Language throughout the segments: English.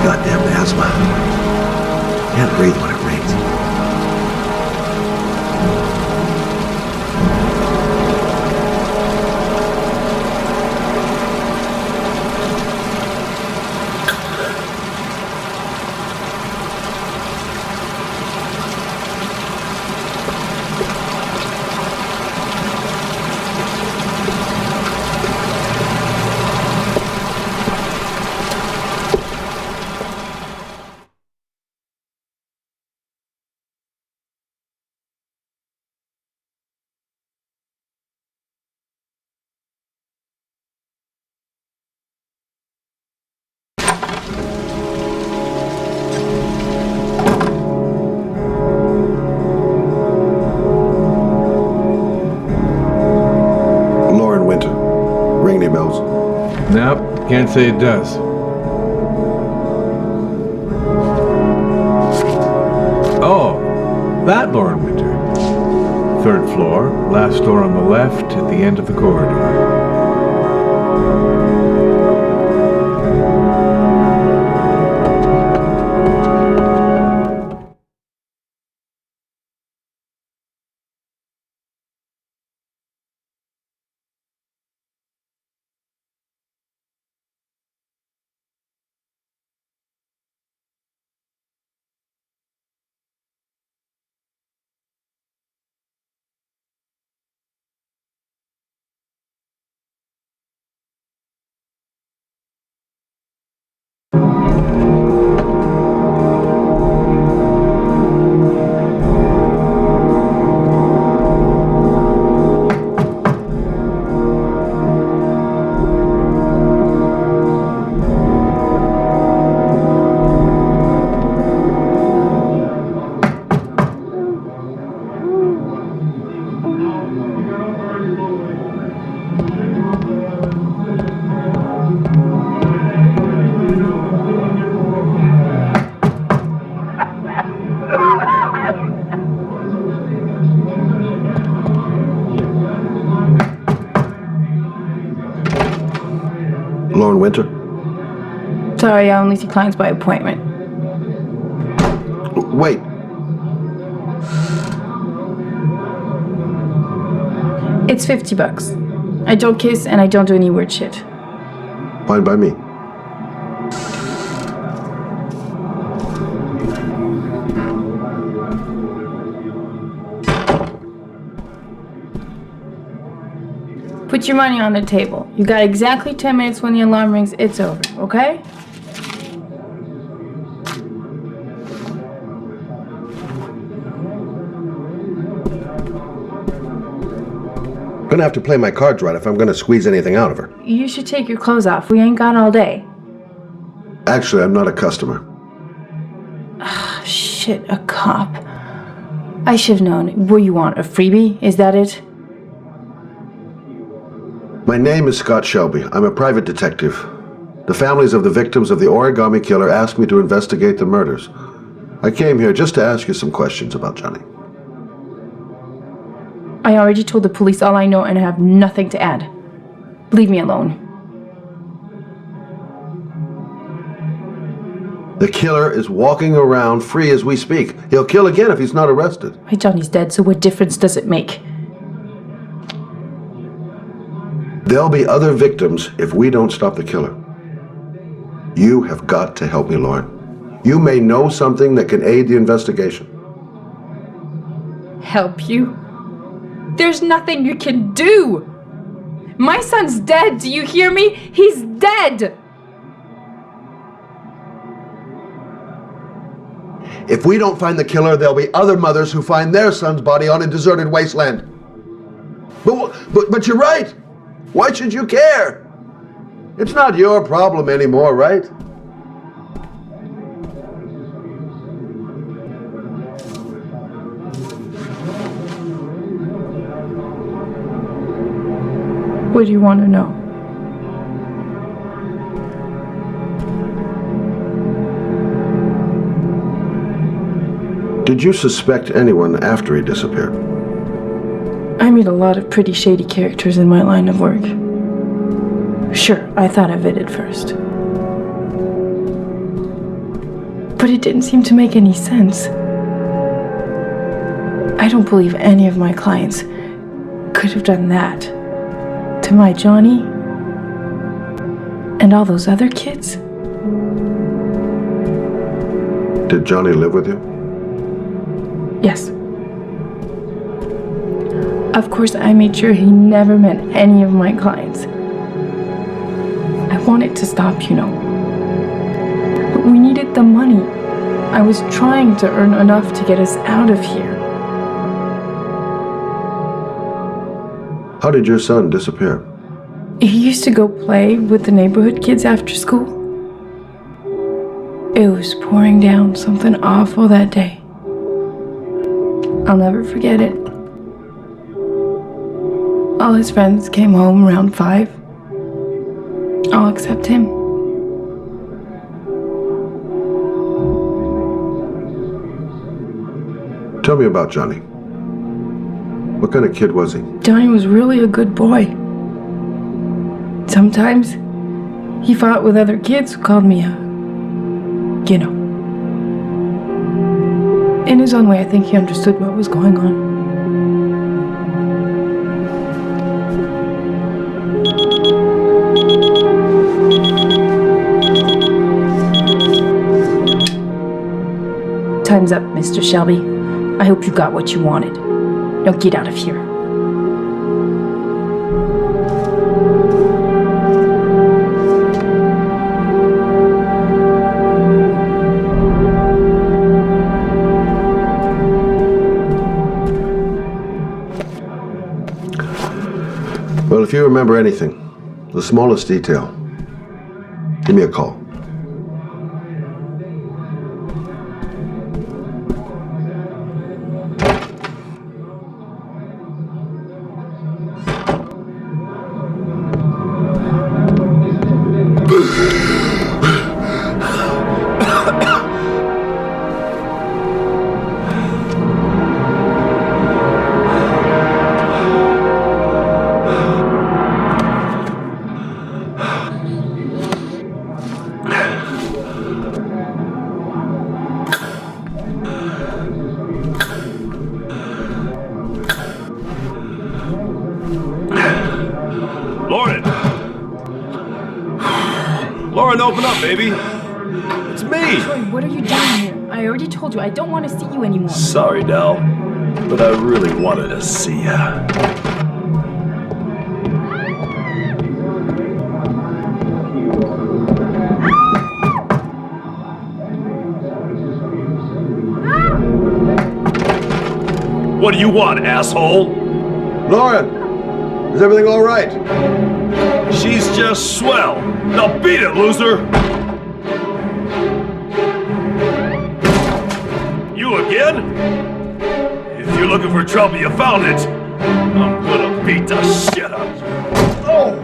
goddamn asthma. Can't breathe when it rains. Nope, can't say it does. Oh, that Lauren Winter. Third floor, last door on the left at the end of the corridor. Lauren Winter? Sorry, I only see clients by appointment. Wait. It's $50. I don't kiss and I don't do any weird shit. Fine by me. Put your money on the table. You got exactly 10 minutes. When the alarm rings, it's over, okay? Gonna have to play my cards right if I'm gonna squeeze anything out of her. You should take your clothes off. We ain't got all day. Actually, I'm not a customer. Shit, a cop. I should have known. What do you want, a freebie? Is that it? My name is Scott Shelby. I'm a private detective. The families of the victims of the origami killer asked me to investigate the murders. I came here just to ask you some questions about Johnny. I already told the police all I know and I have nothing to add. Leave me alone. The killer is walking around free as we speak. He'll kill again if he's not arrested. My Johnny's dead, so what difference does it make? There'll be other victims if we don't stop the killer. You have got to help me, Lauren. You may know something that can aid the investigation. Help you? There's nothing you can do! My son's dead, do you hear me? He's dead! If we don't find the killer, there'll be other mothers who find their son's body on a deserted wasteland. But you're right. Why should you care? It's not your problem anymore, right? What do you want to know? Did you suspect anyone after he disappeared? I meet a lot of pretty shady characters in my line of work. Sure, I thought of it at first. But it didn't seem to make any sense. I don't believe any of my clients could have done that to my Johnny and all those other kids. Did Johnny live with you? Yes. Of course, I made sure he never met any of my clients. I wanted to stop, you know. But we needed the money. I was trying to earn enough to get us out of here. How did your son disappear? He used to go play with the neighborhood kids after school. It was pouring down something awful that day. I'll never forget it. All his friends came home around 5. All except him. Tell me about Johnny. What kind of kid was he? Johnny was really a good boy. Sometimes he fought with other kids who called me you know. In his own way, I think he understood what was going on. Time's up, Mr. Shelby. I hope you got what you wanted. Now get out of here. Well, if you remember anything, the smallest detail, give me a call. Lauren, open up, baby. It's me. Troy, what are you doing here? I already told you I don't want to see you anymore. Sorry, Del, but I really wanted to see ya. What do you want, asshole? Lauren, is everything all right? She's just swell. Now beat it, loser! You again? If you're looking for trouble, you found it. I'm gonna beat the shit out of you. Oh!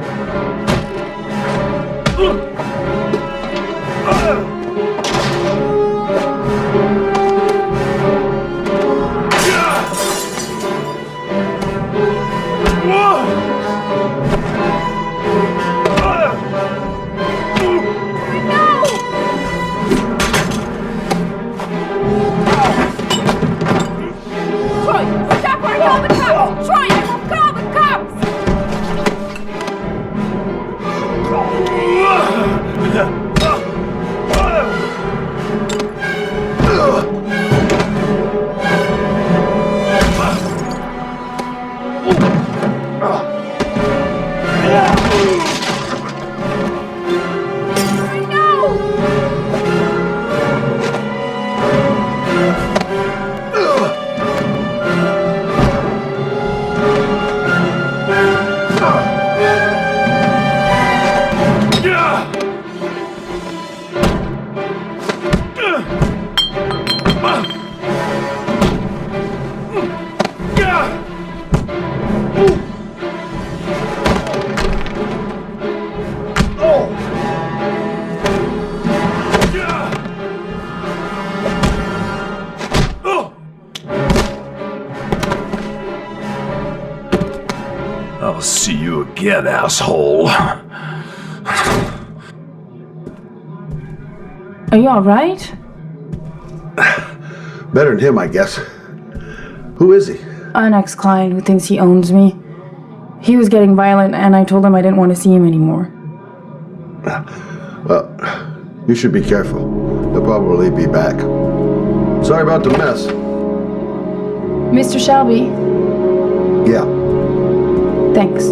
I'll see you again, asshole. Are you alright? Better than him, I guess. Who is he? An ex-client who thinks he owns me. He was getting violent, and I told him I didn't want to see him anymore. Well, you should be careful. He'll probably be back. Sorry about the mess. Mr. Shelby, Yeah. thanks.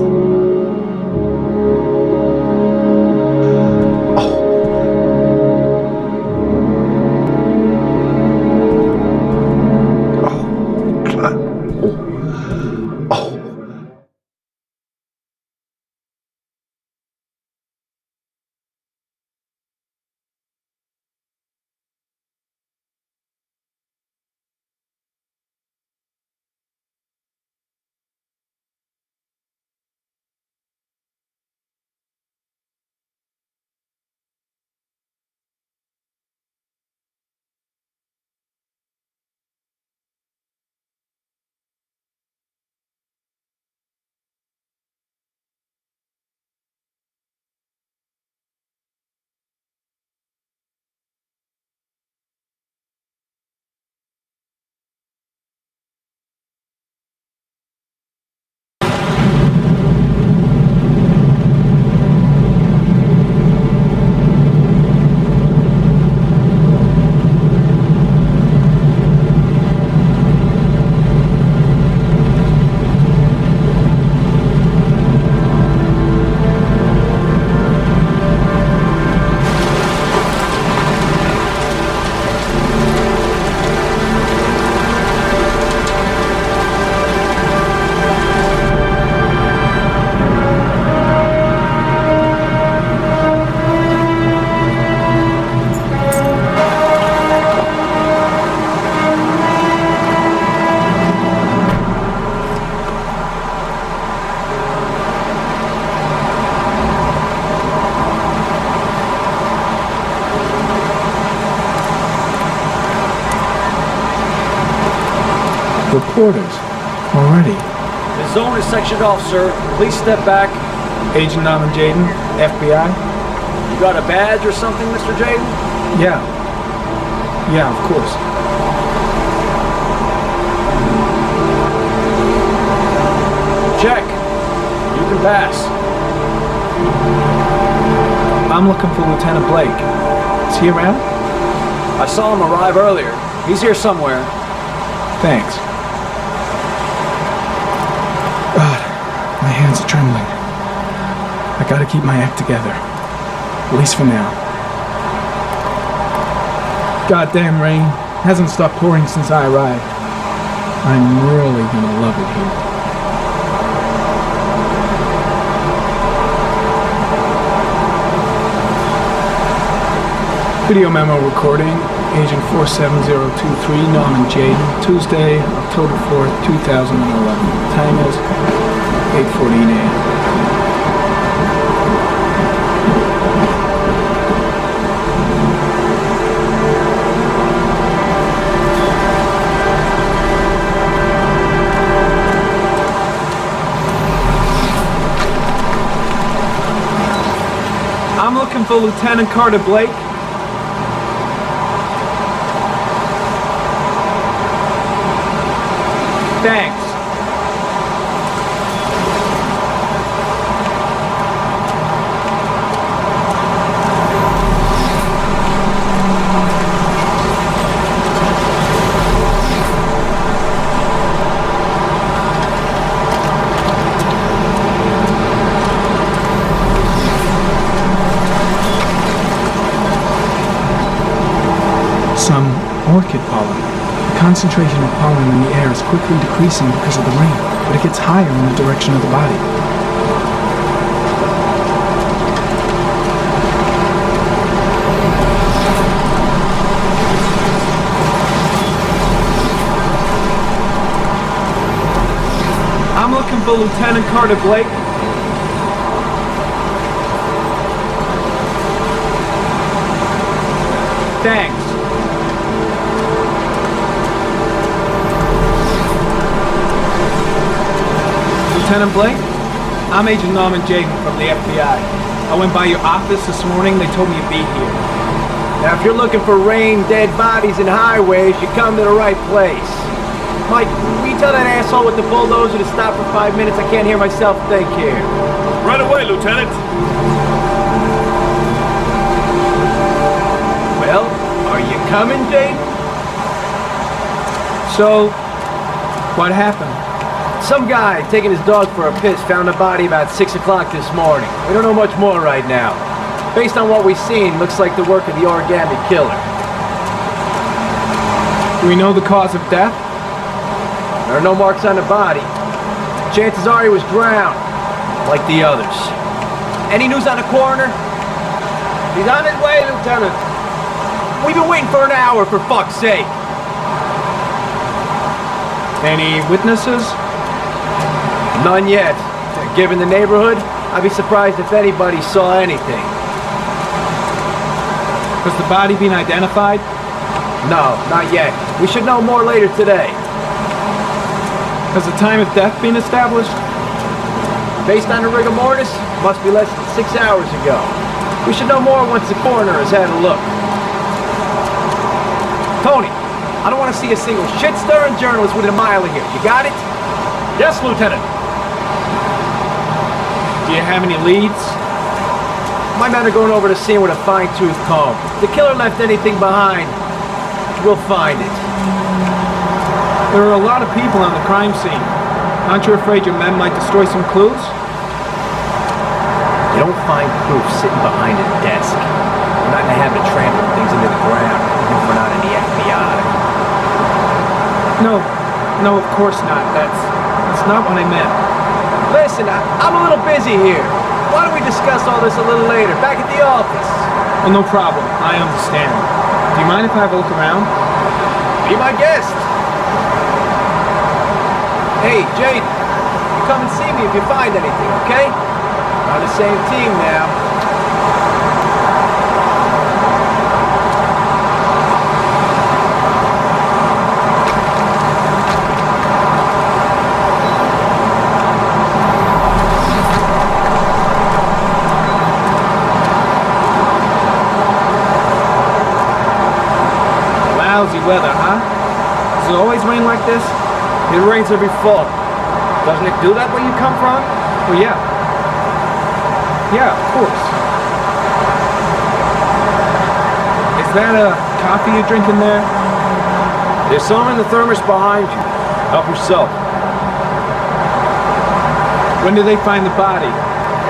Reporters. Already. The zone is sectioned off, sir. Please step back. Agent Norman Jaden, FBI? You got a badge or something, Mr. Jaden? Yeah. Yeah, of course. Check. You can pass. I'm looking for Lieutenant Blake. Is he around? I saw him arrive earlier. He's here somewhere. Thanks. God, my hands are trembling. I gotta keep my act together. At least for now. Goddamn rain. Hasn't stopped pouring since I arrived. I'm really gonna love it here. Video memo recording, Agent 47023, Norman Jaden, Tuesday, October 4th, 2011. Time is 8:14 a.m. I'm looking for Lieutenant Carter Blake. Thanks. Some orchid pollen. The concentration of pollen in the air is quickly decreasing because of the rain, but it gets higher in the direction of the body. I'm looking for Lieutenant Carter Blake. Thanks. Lieutenant Blake? I'm Agent Norman Jaden from the FBI. I went by your office this morning. They told me you'd be here. Now, if you're looking for rain, dead bodies, and highways, you come to the right place. Mike, will you tell that asshole with the bulldozer to stop for 5 minutes? I can't hear myself think here. Right away, Lieutenant. Well, are you coming, Jaden? So, what happened? Some guy taking his dog for a piss found a body about 6 o'clock this morning. We don't know much more right now. Based on what we've seen, looks like the work of the origami killer. Do we know the cause of death? There are no marks on the body. Chances are he was drowned, like the others. Any news on the coroner? He's on his way, Lieutenant. We've been waiting for an hour, for fuck's sake. Any witnesses? None yet. Given the neighborhood, I'd be surprised if anybody saw anything. Has the body been identified? No, not yet. We should know more later today. Has the time of death been established? Based on the rigor mortis, must be less than 6 hours ago. We should know more once the coroner has had a look. Tony, I don't want to see a single shit-stirring journalist within a mile of here. You got it? Yes, Lieutenant. Do you have any leads? My men are going over the scene with a fine-tooth comb. If the killer left anything behind, we'll find it. There are a lot of people on the crime scene. Aren't you afraid your men might destroy some clues? You don't find proof sitting behind a desk. We're not in the habit of trampling things into the ground, even if we're not in the FBI. No, of course not. That's not what I meant. Listen, I'm a little busy here. Why don't we discuss all this a little later, back at the office? Well, no problem. I understand. Do you mind if I have a look around? Be my guest. Hey, Jade, you come and see me if you find anything, okay? We're on the same team now. Lousy weather, huh? Does it always rain like this? It rains every fall. Doesn't it do that where you come from? Well, yeah. Yeah, of course. Is that a coffee you're drinking there? There's some in the thermos behind you. Help yourself. When did they find the body?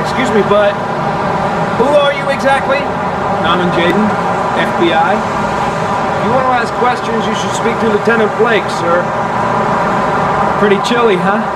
Excuse me, but who are you exactly? Norman Jaden, FBI. If you want to ask questions, you should speak to Lieutenant Blake, sir. Pretty chilly, huh?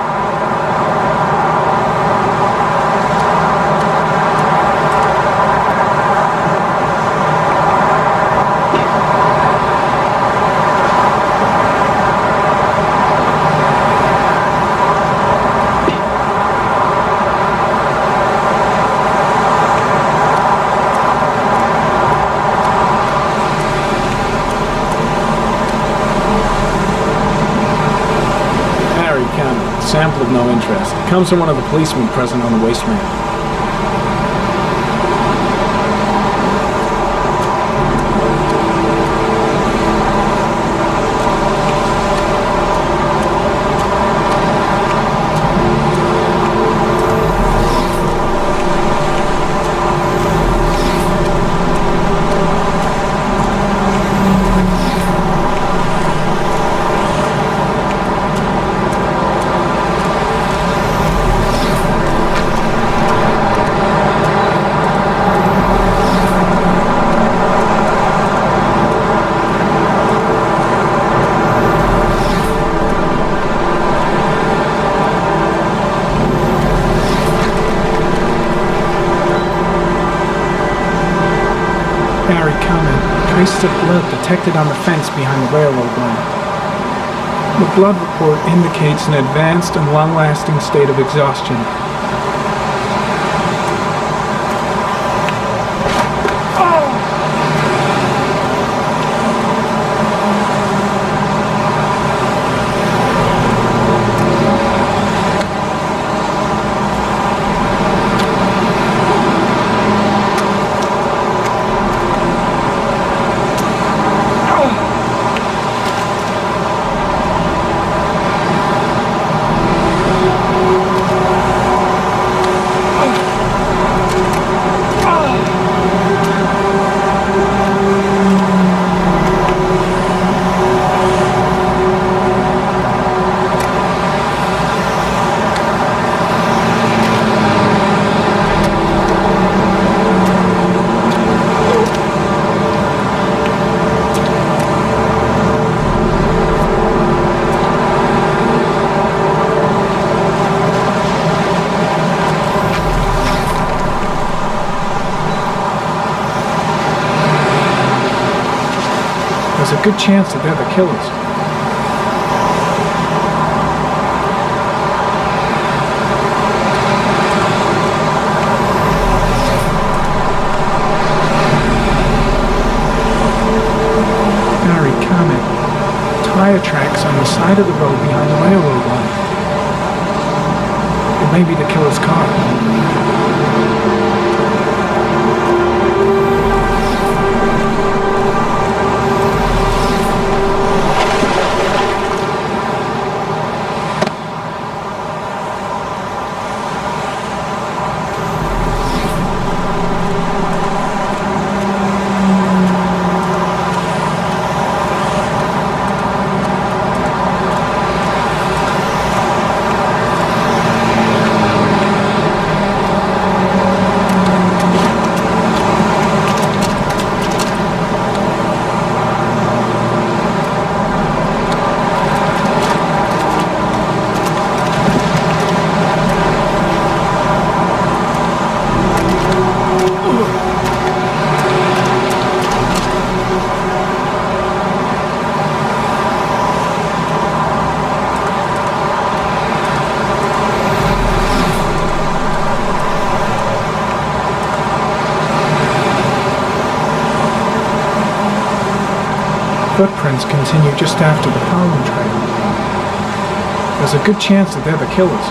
Sample of no interest. It comes from one of the policemen present on the wasteland. Traces of blood detected on the fence behind the railroad line. The blood report indicates an advanced and long-lasting state of exhaustion. There's a good chance that they're the killers. Harry, comment. Tire tracks on the side of the road behind the railroad line. It may be the killer's car. Footprints continue just after the pollen trail. There's a good chance that they're the killers.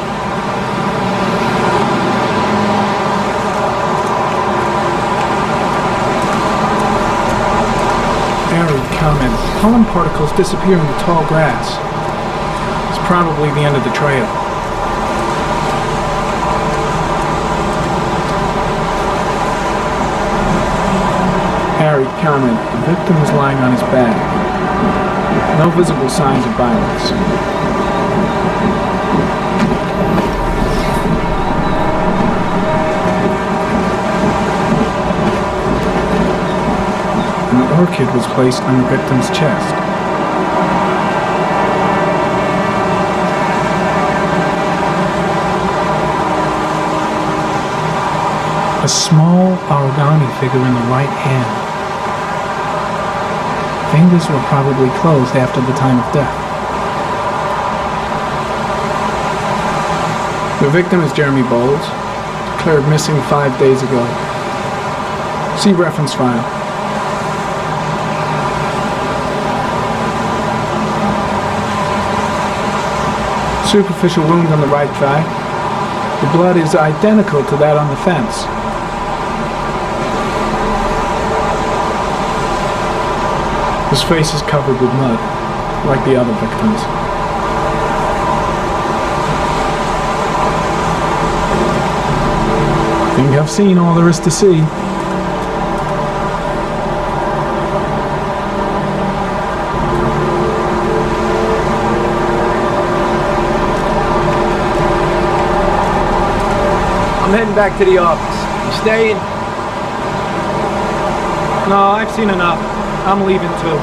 Harry, comment. Pollen particles disappear in the tall grass. It's probably the end of the trail. Harry, comment. The victim is lying on his back. No visible signs of violence. An orchid was placed on the victim's chest. A small origami figure in the right hand. Fingers were probably closed after the time of death. The victim is Jeremy Bowles, declared missing 5 days ago. See reference file. Superficial wound on the right thigh. The blood is identical to that on the fence. His face is covered with mud, like the other victims. I think I've seen all there is to see. I'm heading back to the office. You staying? No, I've seen enough. I'm leaving too.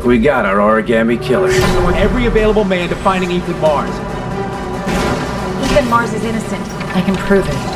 We got our origami killer. I want every available man to finding Ethan Mars. Ethan Mars is innocent. I can prove it.